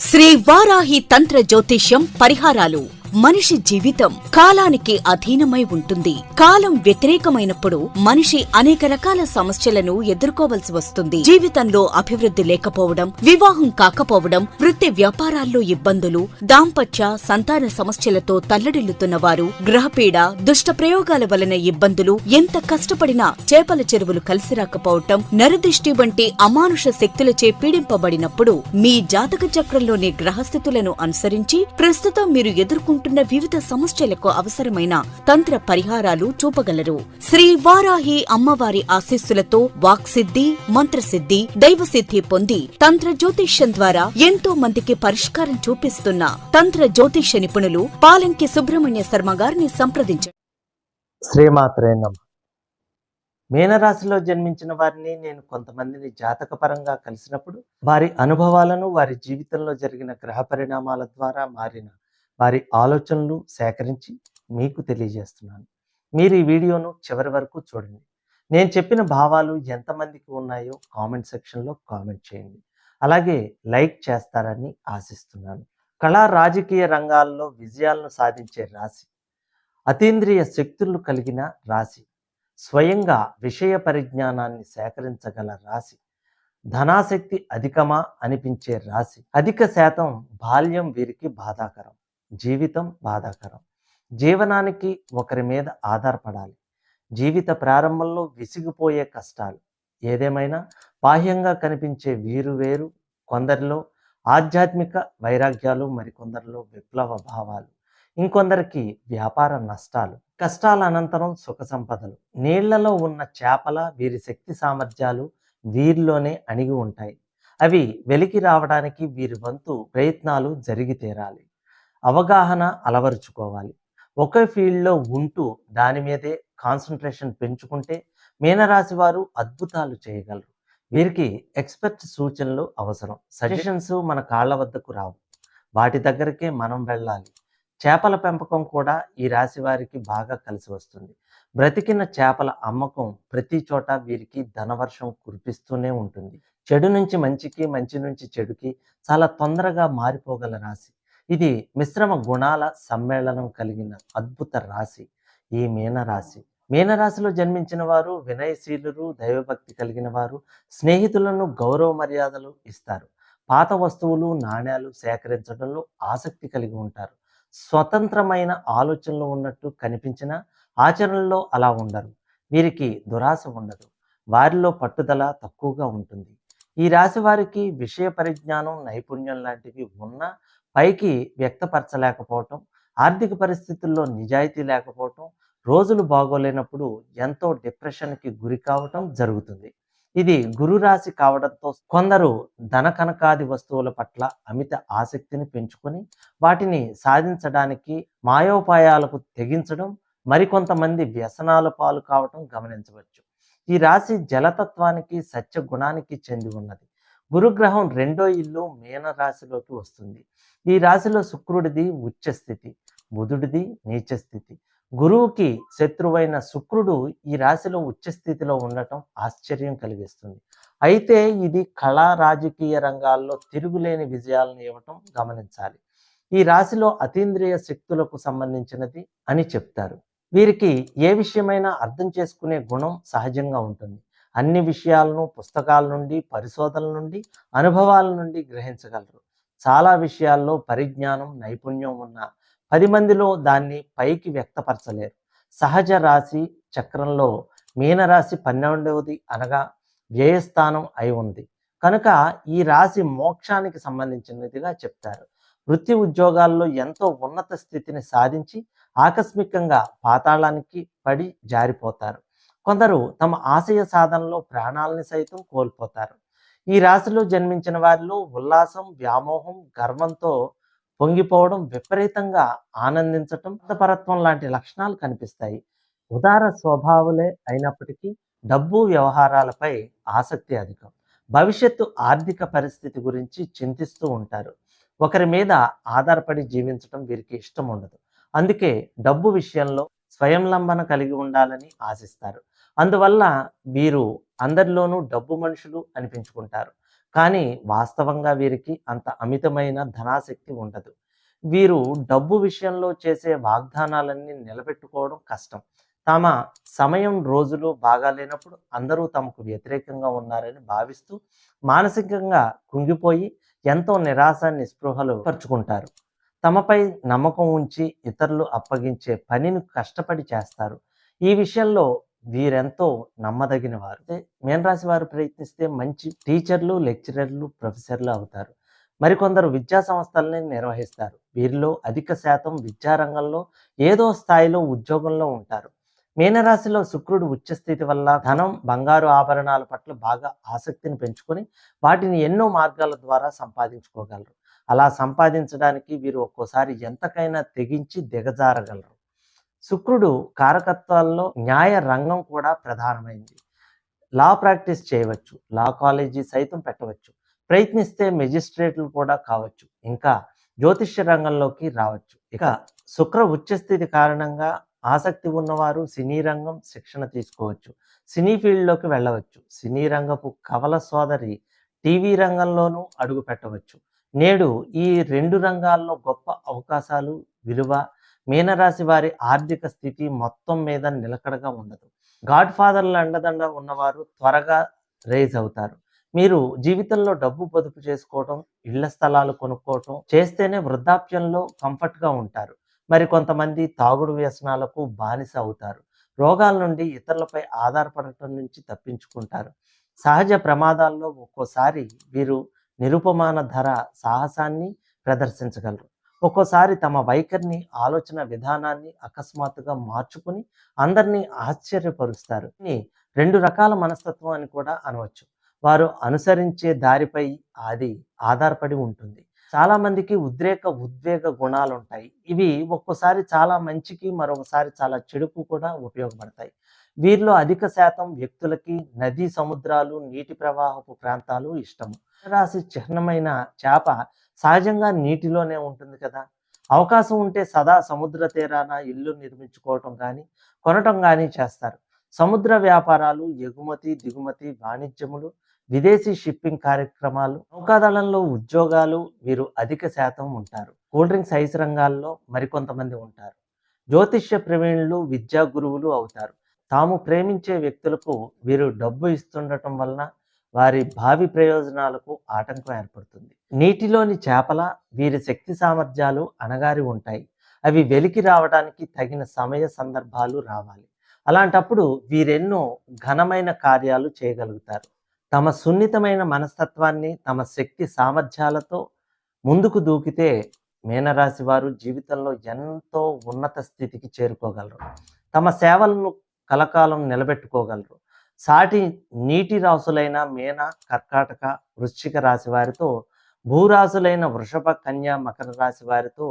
శ్రీ వారాహి తంత్ర జ్యోతిష్యం పరిహారాలు. మనిషి జీవితం కాలానికి అధీనమై ఉంటుంది. కాలం వ్యతిరేకమైనప్పుడు మనిషి అనేక రకాల సమస్యలను ఎదుర్కోవలసి వస్తుంది. జీవితంలో అభివృద్ధి లేకపోవడం, వివాహం కాకపోవడం, వృత్తి వ్యాపారాల్లో ఇబ్బందులు, దాంపత్య సంతాన సమస్యలతో తల్లడిల్లుతున్న వారు, గ్రహపీడ, దుష్ట ప్రయోగాల వలన ఇబ్బందులు, ఎంత కష్టపడినా చేపల చెరువులు కలిసి రాకపోవటం, నరదిష్టి వంటి అమానుష శక్తులచే పీడింపబడినప్పుడు మీ జాతక చక్రంలోని గ్రహస్థితులను అనుసరించి ప్రస్తుతం మీరు ఎదుర్కొంటున్న వివిధ సమస్యలకు అవసరమైన తంత్ర పరిహారాలు చూపగలరు. శ్రీ వారాహి అమ్మవారి ఆశీస్సులతో వాక్సిద్ధి, మంత్రసిద్ధి, దైవసిద్ధి పొంది తంత్ర జ్యోతిష్యం ద్వారా ఎంతో మందికి పరిష్కారం చూపిస్తున్న తంత్ర జ్యోతిష్య నిపుణులు పాలంకి సుబ్రహ్మణ్య శర్మ గారిని సంప్రదించండి. శ్రీమాత్రే నమః. మీనరాశిలో జన్మించిన వారిని నేను కొంతమందిని జాతకపరంగా కలిసినప్పుడు వారి అనుభవాలను, వారి జీవితంలో జరిగిన గ్రహ పరిణామాల ద్వారా మారిన వారి ఆలోచనలు సేకరించి మీకు తెలియజేస్తున్నాను. మీరు ఈ వీడియోను చివరి వరకు చూడండి. నేను చెప్పిన భావాలు ఎంతమందికి ఉన్నాయో కామెంట్ సెక్షన్లో కామెంట్ చేయండి. అలాగే లైక్ చేస్తారని ఆశిస్తున్నాను. కళా రాజకీయ రంగాల్లో విజయాలను సాధించే రాశి, అతీంద్రియ శక్తులు కలిగిన రాశి, స్వయంగా విషయ పరిజ్ఞానాన్ని సేకరించగల రాశి, ధనాశక్తి అధికమా అనిపించే రాశి. అధిక శాతం బాల్యం వీరికి బాధాకరం, జీవితం బాధాకరం. జీవనానికి ఒకరి మీద ఆధారపడాలి. జీవిత ప్రారంభంలో విసిగిపోయే కష్టాలు. ఏదేమైనా బాహ్యంగా కనిపించే వీరు వేరు. కొందరిలో ఆధ్యాత్మిక వైరాగ్యాలు, మరికొందరిలో విప్లవ భావాలు, ఇంకొందరికి వ్యాపార నష్టాలు. కష్టాల అనంతరం సుఖ సంపదలు. నీళ్లలో ఉన్న చేపల వీరి శక్తి సామర్థ్యాలు వీరిలోనే అణిగి ఉంటాయి. అవి వెలికి రావడానికి వీరి వంతు ప్రయత్నాలు జరిగి తీరాలి. అవగాహన అలవరుచుకోవాలి. ఒకే ఫీల్డ్లో ఉంటూ దాని మీదే కాన్సన్ట్రేషన్ పెంచుకుంటే మీనరాశి వారు అద్భుతాలు చేయగలరు. వీరికి ఎక్స్పర్ట్ సూచనలు అవసరం. సజెషన్స్ మన కాళ్ళ వద్దకు రావు, వాటి దగ్గరకే మనం వెళ్ళాలి. చేపల పెంపకం కూడా ఈ రాశి వారికి బాగా కలిసి వస్తుంది. బ్రతికిన చేపల అమ్మకం ప్రతి చోట వీరికి ధనవర్షం కురిపిస్తూనే ఉంటుంది. చెడు నుంచి మంచికి, మంచి నుంచి చెడుకి చాలా తొందరగా మారిపోగల రాశి. ఇది మిశ్రమ గుణాల సమ్మేళనం కలిగిన అద్భుత రాశి ఈ మీనరాశి. మీనరాశిలో జన్మించిన వారు వినయశీలురు, దైవభక్తి కలిగిన వారు, స్నేహితులను గౌరవ మర్యాదలు ఇస్తారు. పాత వస్తువులు, నాణ్యాలు సేకరించడంలో ఆసక్తి కలిగి ఉంటారు. స్వతంత్రమైన ఆలోచనలు ఉన్నట్టు కనిపించిన ఆచరణలో అలా ఉండరు. వీరికి దురాశ ఉండదు. వారిలో పట్టుదల తక్కువగా ఉంటుంది. ఈ రాశి వారికి విషయ పరిజ్ఞానం, నైపుణ్యం లాంటివి ఉన్నా పైకి వ్యక్తపరచలేకపోవటం, ఆర్థిక పరిస్థితుల్లో నిజాయితీ లేకపోవటం, రోజులు బాగోలేనప్పుడు ఎంతో డిప్రెషన్కి గురి కావటం జరుగుతుంది. ఇది గురు రాశి కావడంతో కొందరు ధన కనకాది వస్తువుల పట్ల అమిత ఆసక్తిని పెంచుకొని వాటిని సాధించడానికి మాయోపాయాలకు తెగించడం, మరికొంతమంది వ్యసనాల పాలు కావటం గమనించవచ్చు. ఈ రాశి జలతత్వానికి, సత్య గుణానికి చెంది ఉన్నది. గురుగ్రహం 2వ ఇల్లు మీన రాశిలోకి వస్తుంది. ఈ రాశిలో శుక్రుడిది ఉచ్చస్థితి, బుధుడిది నీచస్థితి. గురువుకి శత్రువైన శుక్రుడు ఈ రాశిలో ఉచ్చస్థితిలో ఉండటం ఆశ్చర్యం కలిగిస్తుంది. అయితే ఇది కళా రాజకీయ రంగాల్లో తిరుగులేని విజయాలను ఇవ్వటం గమనించాలి. ఈ రాశిలో అతీంద్రియ శక్తులకు సంబంధించినది అని చెప్తారు. వీరికి ఏ విషయమైనా అర్థం చేసుకునే గుణం సహజంగా ఉంటుంది. అన్ని విషయాలను పుస్తకాల నుండి, పరిశోధనల నుండి, అనుభవాల నుండి గ్రహించగలరు. చాలా విషయాల్లో పరిజ్ఞానం, నైపుణ్యం ఉన్న 10 మందిలో దాన్ని పైకి వ్యక్తపరచలేరు. సహజ రాశి చక్రంలో మీనరాశి 12వది అనగా వ్యయస్థానం అయి ఉంది కనుక ఈ రాశి మోక్షానికి సంబంధించినదిగా చెప్తారు. వృత్తి ఉద్యోగాల్లో ఎంతో ఉన్నత స్థితిని సాధించి ఆకస్మికంగా పాతాళానికి పడి జారిపోతారు. కొందరు తమ ఆశయ సాధనలో ప్రాణాలని సైతం కోల్పోతారు. ఈ రాశిలో జన్మించిన వారిలో ఉల్లాసం, వ్యామోహం, గర్వంతో పొంగిపోవడం, విపరీతంగా ఆనందించటం, పరత్వం లాంటి లక్షణాలు కనిపిస్తాయి. ఉదార స్వభావులే అయినప్పటికీ డబ్బు వ్యవహారాలపై ఆసక్తి అధికం. భవిష్యత్తు ఆర్థిక పరిస్థితి గురించి చింతిస్తూ ఉంటారు. ఒకరి మీద ఆధారపడి జీవించడం వీరికి ఇష్టం ఉండదు. అందుకే డబ్బు విషయంలో స్వయంలంబన కలిగి ఉండాలని ఆశిస్తారు. అందువల్ల వీరు అందరిలోనూ డబ్బు మనుషులు అనిపించుకుంటారు. కానీ వాస్తవంగా వీరికి అంత అమితమైన ధనాశక్తి ఉండదు. వీరు డబ్బు విషయంలో చేసే వాగ్దానాలన్నీ నిలబెట్టుకోవడం కష్టం. తమ సమయం, రోజులు బాగాలేనప్పుడు అందరూ తమకు వ్యతిరేకంగా ఉన్నారని భావిస్తూ మానసికంగా కుంగిపోయి ఎంతో నిరాశ, నిస్పృహలు పరుచుకుంటారు. తమపై నమ్మకం ఉంచి ఇతరులు అప్పగించే పనిని కష్టపడి చేస్తారు. ఈ విషయంలో వీరెంతో నమ్మదగినవారు. మీనరాశి వారు ప్రయత్నిస్తే మంచి టీచర్లు, లెక్చరర్లు, ప్రొఫెసర్లు అవుతారు. మరికొందరు విద్యా సంస్థల్ని నిర్వహిస్తారు. వీరిలో అధిక శాతం విద్యారంగంలో ఏదో స్థాయిలో ఉద్యోగంలో ఉంటారు. మీనరాశిలో శుక్రుడు ఉచ్చస్థితి వల్ల ధనం, బంగారు ఆభరణాల పట్ల బాగా ఆసక్తిని పెంచుకొని వాటిని ఎన్నో మార్గాల ద్వారా సంపాదించుకోగలరు. అలా సంపాదించడానికి వీరు ఒక్కోసారి ఎంతకైనా తెగించి దిగజారగలరు. శుక్రుడు కారకత్వాల్లో న్యాయ రంగం కూడా ప్రధానమైంది. లా ప్రాక్టీస్ చేయవచ్చు, లా కాలేజీ సైతం పెట్టవచ్చు, ప్రయత్నిస్తే మెజిస్ట్రేట్లు కూడా కావచ్చు, ఇంకా జ్యోతిష్య రంగంలోకి రావచ్చు. ఇక శుక్ర ఉచ్చస్థితి కారణంగా ఆసక్తి ఉన్నవారు సినీ రంగం శిక్షణ తీసుకోవచ్చు, సినీ ఫీల్డ్లోకి వెళ్ళవచ్చు, సినీ రంగపు కవల సోదరి టీవీ రంగంలోనూ అడుగు పెట్టవచ్చు. నేడు ఈ రెండు రంగాల్లో గొప్ప అవకాశాలు, విలువ. మీనరాశి వారి ఆర్థిక స్థితి మొత్తం మీద నిలకడగా ఉండదు. గాడ్ ఫాదర్ల అండదండ ఉన్నవారు త్వరగా రైజ్ అవుతారు. మీరు జీవితంలో డబ్బు పొదుపు చేసుకోవటం, ఇళ్ల స్థలాలు కొనుక్కోవటం చేస్తేనే వృద్ధాప్యంలో కంఫర్ట్గా ఉంటారు. మరి కొంతమంది తాగుడు వ్యసనాలకు బానిస అవుతారు. రోగాల నుండి ఇతరులపై ఆధారపడటం నుంచి తప్పించుకుంటారు. సహజ ప్రమాదాల్లో ఒక్కోసారి వీరు నిరుపమాన ధర సాహసాన్ని ప్రదర్శించగలరు. ఒక్కోసారి తమ వైఖరిని, ఆలోచన విధానాన్ని అకస్మాత్తుగా మార్చుకుని అందరినీ ఆశ్చర్యపరుస్తారు. రెండు రకాల మనస్తత్వం అని కూడా అనవచ్చు. వారు అనుసరించే దారిపై అది ఆధారపడి ఉంటుంది. చాలా మందికి ఉద్వేగ గుణాలు ఉంటాయి. ఇవి ఒక్కోసారి చాలా మంచికి, మరొకసారి చాలా చెడుకు కూడా ఉపయోగపడతాయి. వీరిలో అధిక శాతం వ్యక్తులకి నదీ, సముద్రాలు, నీటి ప్రవాహపు ప్రాంతాలు ఇష్టము. రాశి చిహ్నమైన చేప సహజంగా నీటిలోనే ఉంటుంది కదా. అవకాశం ఉంటే సదా సముద్ర తీరాన ఇల్లు నిర్మించుకోవటం కానీ, కొనటం కానీ చేస్తారు. సముద్ర వ్యాపారాలు, ఎగుమతి, దిగుమతి, వాణిజ్యములు, విదేశీ షిప్పింగ్ కార్యక్రమాలు, నౌకాదళంలో ఉద్యోగాలు వీరు అధిక శాతం ఉంటారు. కూల్ డ్రింక్స్, ఐస్ రంగాల్లో మరికొంతమంది ఉంటారు. జ్యోతిష్య ప్రవీణులు, విద్యా గురువులు అవుతారు. తాము ప్రేమించే వ్యక్తులకు వీరు డబ్బు ఇస్తుండటం వలన వారి భావి ప్రయోజనాలకు ఆటంకం ఏర్పడుతుంది. నీటిలోని చేపల వీరి శక్తి సామర్థ్యాలు అణగారి ఉంటాయి. అవి వెలికి రావడానికి తగిన సమయ సందర్భాలు రావాలి. అలాంటప్పుడు వీరెన్నో ఘనమైన కార్యాలు చేయగలుగుతారు. తమ సున్నితమైన మనస్తత్వాన్ని, తమ శక్తి సామర్థ్యాలతో ముందుకు దూకితే మీనరాశి వారు జీవితంలో ఎంతో ఉన్నత స్థితికి చేరుకోగలరు. తమ సేవలను కలకాలం నిలబెట్టుకోగలరు. సాటి నీటి రాసులైన మీన, కర్కాటక, వృశ్చిక రాశి వారితో, భూరాశులైన వృషభ, కన్య, మకర రాశి వారితో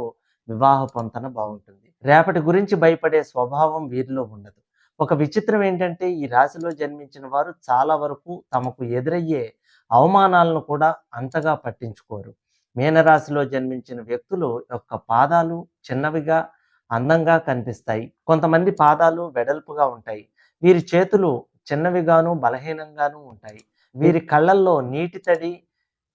వివాహ పొంతన బాగుంటుంది. రేపటి గురించి భయపడే స్వభావం వీరిలో ఉండదు. ఒక విచిత్రం ఏంటంటే ఈ రాశిలో జన్మించిన వారు చాలా వరకు తమకు ఎదురయ్యే అవమానాలను కూడా అంతగా పట్టించుకోరు. మీనరాశిలో జన్మించిన వ్యక్తుల యొక్క పాదాలు చిన్నవిగా, అందంగా కనిపిస్తాయి. కొంతమంది పాదాలు వెడల్పుగా ఉంటాయి. వీరి చేతులు చిన్నవిగాను, బలహీనంగాను ఉంటాయి. వీరి కళ్ళల్లో నీటి తడి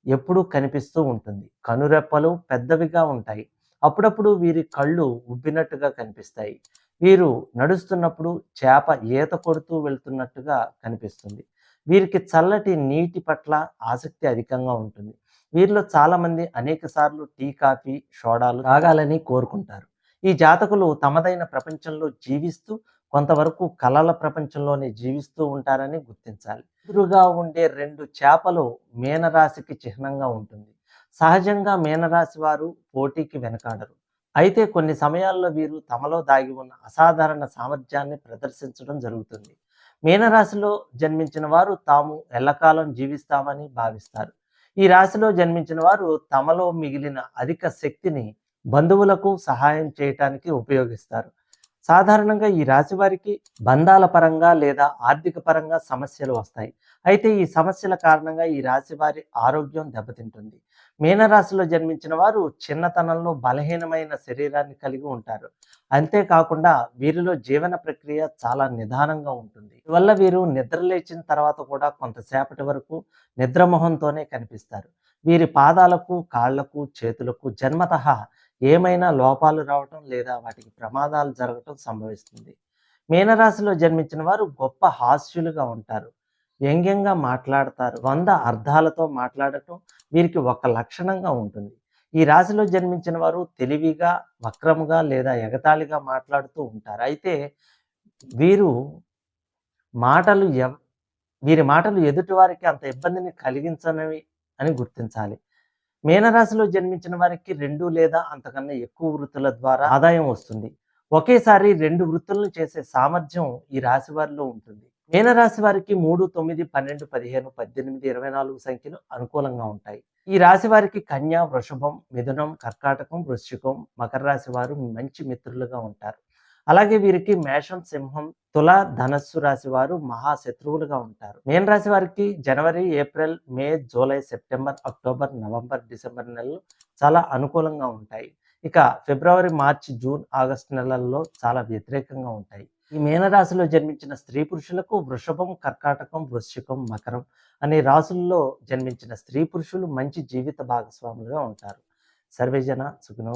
ఎప్పుడూ కనిపిస్తూ ఉంటుంది. కనురెప్పలు పెద్దవిగా ఉంటాయి. అప్పుడప్పుడు వీరి కళ్ళు ఉబ్బినట్టుగా కనిపిస్తాయి. వీరు నడుస్తున్నప్పుడు చేప ఈత కొడుతూ వెళ్తున్నట్టుగా కనిపిస్తుంది. వీరికి చల్లటి నీటి పట్ల ఆసక్తి అధికంగా ఉంటుంది. వీరిలో చాలామంది అనేక సార్లు టీ, కాఫీ, సోడాలు తాగాలని కోరుకుంటారు. ఈ జాతకులు తమదైన ప్రపంచంలో జీవిస్తూ కొంతవరకు కళల ప్రపంచంలోనే జీవిస్తూ ఉంటారని గుర్తించాలి. ఎదురుగా ఉండే రెండు చేపలు మీనరాశికి చిహ్నంగా ఉంటుంది. సహజంగా మీనరాశి వారు పోటీకి వెనకాడరు. అయితే కొన్ని సమయాల్లో వీరు తమలో దాగి ఉన్న అసాధారణ సామర్థ్యాన్ని ప్రదర్శించడం జరుగుతుంది. మీనరాశిలో జన్మించిన వారు తాము ఎల్లకాలం జీవిస్తామని భావిస్తారు. ఈ రాశిలో జన్మించిన వారు తమలో మిగిలిన అధిక శక్తిని బంధువులకు సహాయం చేయటానికి ఉపయోగిస్తారు. సాధారణంగా ఈ రాశి వారికి బంధాల పరంగా లేదా ఆర్థిక పరంగా సమస్యలు వస్తాయి. అయితే ఈ సమస్యల కారణంగా ఈ రాశి వారి ఆరోగ్యం దెబ్బతింటుంది. మీనరాశిలో జన్మించిన వారు చిన్నతనంలో బలహీనమైన శరీరాన్ని కలిగి ఉంటారు. అంతేకాకుండా వీరిలో జీవన ప్రక్రియ చాలా నిదానంగా ఉంటుంది. అందువల్ల వీరు నిద్ర లేచిన తర్వాత కూడా కొంతసేపటి వరకు నిద్రమోహంతోనే కనిపిస్తారు. వీరి పాదాలకు, కాళ్లకు, చేతులకు జన్మతః ఏమైనా లోపాలు రావటం లేదా వాటికి ప్రమాదాలు జరగటం సంభవిస్తుంది. మీనరాశిలో జన్మించిన వారు గొప్ప హాస్యులుగా ఉంటారు. వ్యంగ్యంగా మాట్లాడతారు. 100 అర్థాలతో మాట్లాడటం వీరికి ఒక లక్షణంగా ఉంటుంది. ఈ రాశిలో జన్మించిన వారు తెలివిగా, వక్రముగా లేదా ఎగతాళిగా మాట్లాడుతూ ఉంటారు. అయితే వీరు మాటలు ఎవ్ వీరి మాటలు ఎదుటి వారికి అంత ఇబ్బందిని కలిగించనివి అని గుర్తించాలి. మీనరాశిలో జన్మించిన వారికి 2 లేదా అంతకన్నా ఎక్కువ వృత్తుల ద్వారా ఆదాయం వస్తుంది. ఒకేసారి 2 వృత్తులను చేసే సామర్థ్యం ఈ రాశి వారిలో ఉంటుంది. మీనరాశి వారికి 3, 9, 12, 15, 18, 24 సంఖ్యలు అనుకూలంగా ఉంటాయి. ఈ రాశి వారికి కన్య, వృషభం, మిథునం, కర్కాటకం, వృశ్చికం, మకర రాశి వారు మంచి మిత్రులుగా ఉంటారు. అలాగే వీరికి మేషం, సింహం, తుల, ధనస్సు రాశి వారు మహాశత్రువులుగా ఉంటారు. మీన రాశి వారికి జనవరి, April, May, July, September, October, November, December నెలలు చాలా అనుకూలంగా ఉంటాయి. ఇక ఫిబ్రవరి, మార్చి, జూన్, ఆగస్టు నెలల్లో చాలా వ్యతిరేకంగా ఉంటాయి. ఈ మీనరాశిలో జన్మించిన స్త్రీ పురుషులకు వృషభం, కర్కాటకం, వృశ్చికం, మకరం అనే రాశుల్లో జన్మించిన స్త్రీ పురుషులు మంచి జీవిత భాగస్వాములుగా ఉంటారు. సర్వేజన సుఖినో